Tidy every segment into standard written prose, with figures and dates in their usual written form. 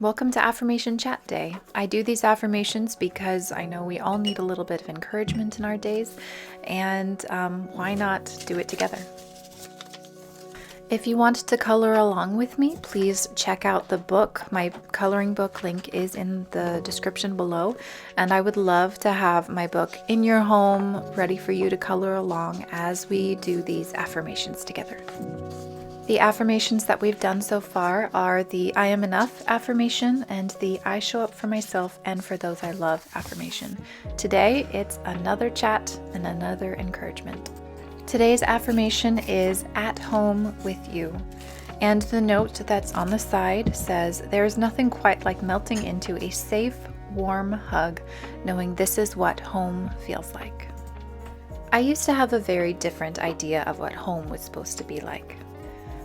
Welcome to Affirmation Chat Day. I do these affirmations because I know we all need a little bit of encouragement in our days, and why not do it together? If you want to color along with me, please check out the book. My coloring book link is in the description below, and I would love to have my book in your home ready for you to color along as we do these affirmations together. The affirmations that we've done so far are the I am enough affirmation and the I show up for myself and for those I love affirmation. Today, it's another chat and another encouragement. Today's affirmation is at home with you. And the note that's on the side says, there is nothing quite like melting into a safe, warm hug, knowing this is what home feels like. I used to have a very different idea of what home was supposed to be like.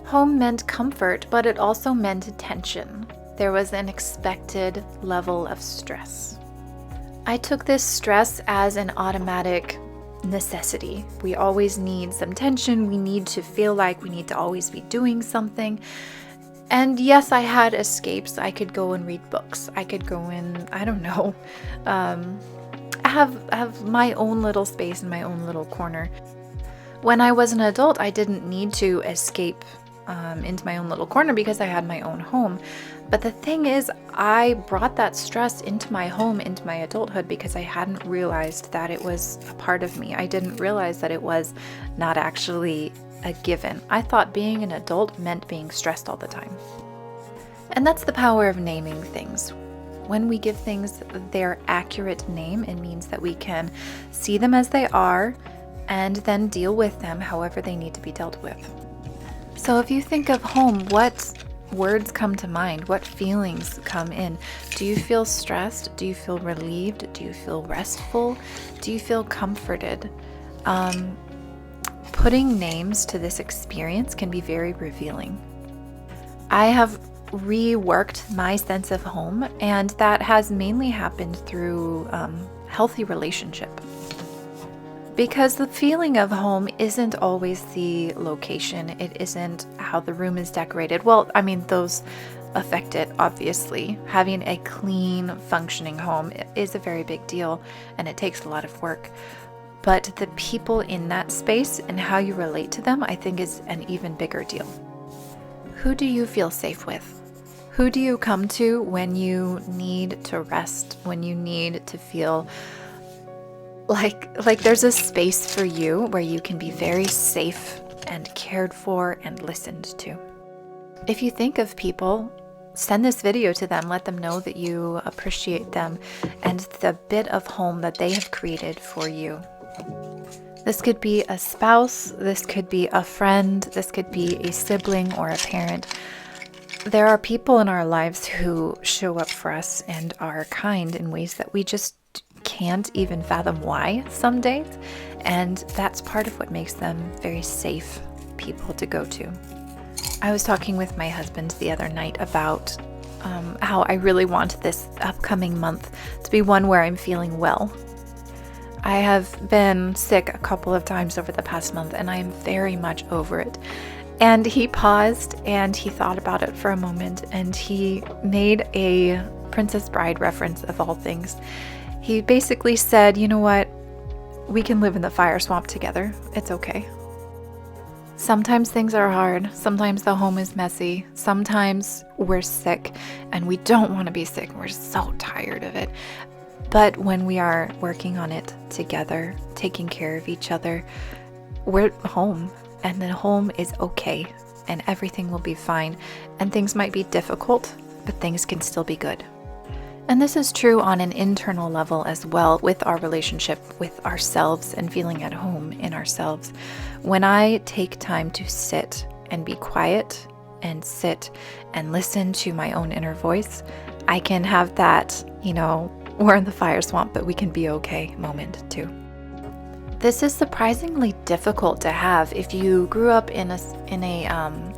Home meant comfort, but it also meant tension. There was an expected level of stress. I took this stress as an automatic necessity. We always need some tension. We need to feel like we need to always be doing something. And yes, I had escapes. I could go and read books. I could go and, I don't know, have my own little space in my own little corner. When I was an adult, I didn't need to escape into my own little corner because I had my own home. But the thing is, I brought that stress into my home, into my adulthood, because I hadn't realized that it was a part of me. I didn't realize that it was not actually a given. I thought being an adult meant being stressed all the time. And that's the power of naming things. When we give things their accurate name, it means that we can see them as they are and then deal with them however they need to be dealt with. So if you think of home, what words come to mind? What feelings come in? Do you feel stressed? Do you feel relieved? Do you feel restful? Do you feel comforted? Putting names to this experience can be very revealing. I have reworked my sense of home, and that has mainly happened through healthy relationship. Because the feeling of home isn't always the location. It isn't how the room is decorated. Well, I mean, those affect it, obviously. Having a clean, functioning home is a very big deal, and it takes a lot of work. But the people in that space and how you relate to them, I think, is an even bigger deal. Who do you feel safe with? Who do you come to when you need to rest, when you need to feel like there's a space for you where you can be very safe and cared for and listened to? If you think of people, send this video to them. Let them know that you appreciate them and the bit of home that they have created for you. This could be a spouse, this could be a friend, this could be a sibling or a parent. There are people in our lives who show up for us and are kind in ways that we just can't even fathom why some days, and that's part of what makes them very safe people to go to. I was talking with my husband the other night about how I really want this upcoming month to be one where I'm feeling well. I have been sick a couple of times over the past month, and I am very much over it. And he paused and he thought about it for a moment, and he made a Princess Bride reference of all things. He basically said, you know what, we can live in the fire swamp together. It's okay. Sometimes things are hard. Sometimes the home is messy. Sometimes we're sick and we don't want to be sick. We're so tired of it. But when we are working on it together, taking care of each other, we're home, and the home is okay, and everything will be fine. And things might be difficult, but things can still be good. And this is true on an internal level as well, with our relationship with ourselves and feeling at home in ourselves. When I take time to sit and be quiet and sit and listen to my own inner voice, I can have that, we're in the fire swamp, but we can be okay moment too. This is surprisingly difficult to have if you grew up in a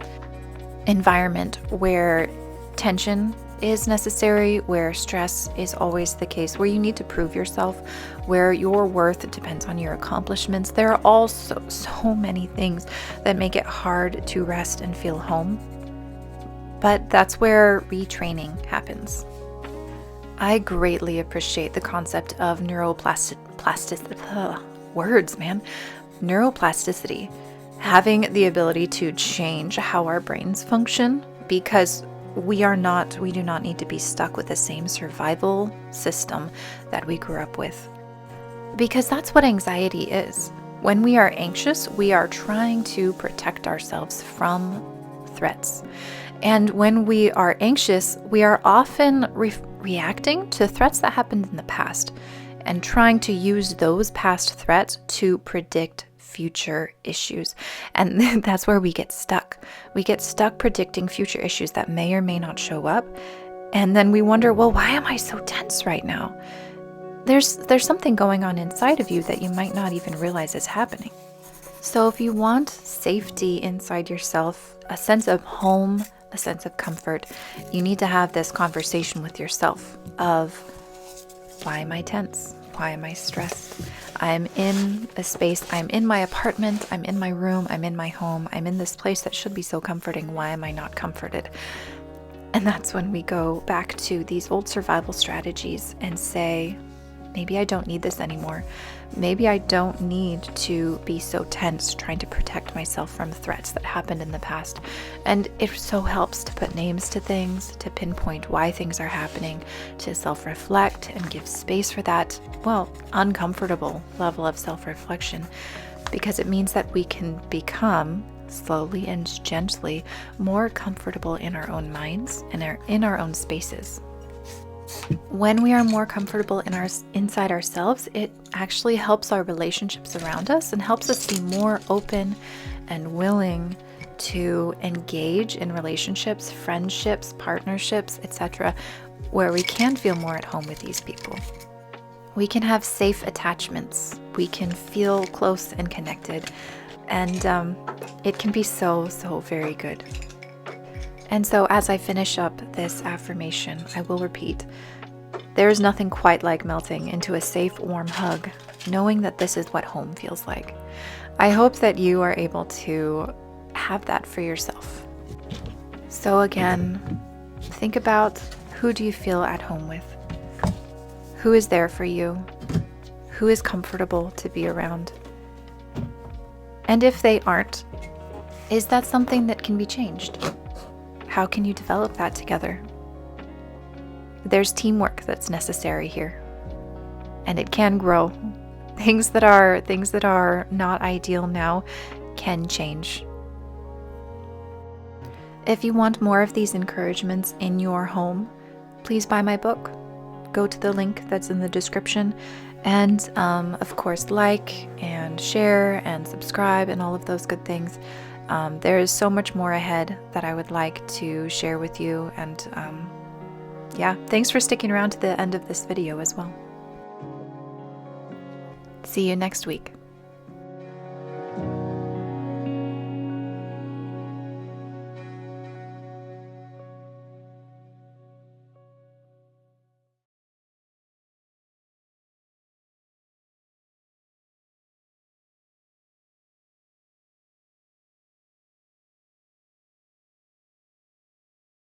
environment where tension is necessary, where stress is always the case, where you need to prove yourself, where your worth depends on your accomplishments. There are also so many things that make it hard to rest and feel home. but that's where retraining happens. I greatly appreciate the concept of neuroplasticity, having the ability to change how our brains function, because we do not need to be stuck with the same survival system that we grew up with. Because that's what anxiety is. When we are anxious, we are trying to protect ourselves from threats. And when we are anxious, we are often reacting to threats that happened in the past and trying to use those past threats to predict future issues. And that's where we get stuck. We get stuck predicting future issues that may or may not show up. And then we wonder, well, why am I so tense right now? There's something going on inside of you that you might not even realize is happening. So if you want safety inside yourself, a sense of home, a sense of comfort, you need to have this conversation with yourself of, why am I tense? Why am I stressed? I'm in a space, I'm in my apartment, I'm in my room, I'm in my home, I'm in this place that should be so comforting. Why am I not comforted? And that's when we go back to these old survival strategies and say, maybe I don't need this anymore. Maybe I don't need to be so tense trying to protect myself from threats that happened in the past. And it so helps to put names to things, to pinpoint why things are happening, to self-reflect and give space for that, uncomfortable level of self-reflection, because it means that we can become slowly and gently more comfortable in our own minds and in our own spaces. When we are more comfortable inside ourselves, it actually helps our relationships around us and helps us be more open and willing to engage in relationships, friendships, partnerships, etc., where we can feel more at home with these people. We can have safe attachments. We can feel close and connected, and it can be so very good. And so as I finish up this affirmation, I will repeat, there is nothing quite like melting into a safe, warm hug, knowing that this is what home feels like. I hope that you are able to have that for yourself. So again, think about, who do you feel at home with? Who is there for you? Who is comfortable to be around? And if they aren't, is that something that can be changed? How can you develop that together? There's teamwork that's necessary here, and it can grow. Things that are not ideal now can change. If you want more of these encouragements in your home, please buy my book. Go to the link that's in the description, and of course, like and share and subscribe and all of those good things. There is so much more ahead that I would like to share with you, and thanks for sticking around to the end of this video as well. See you next week.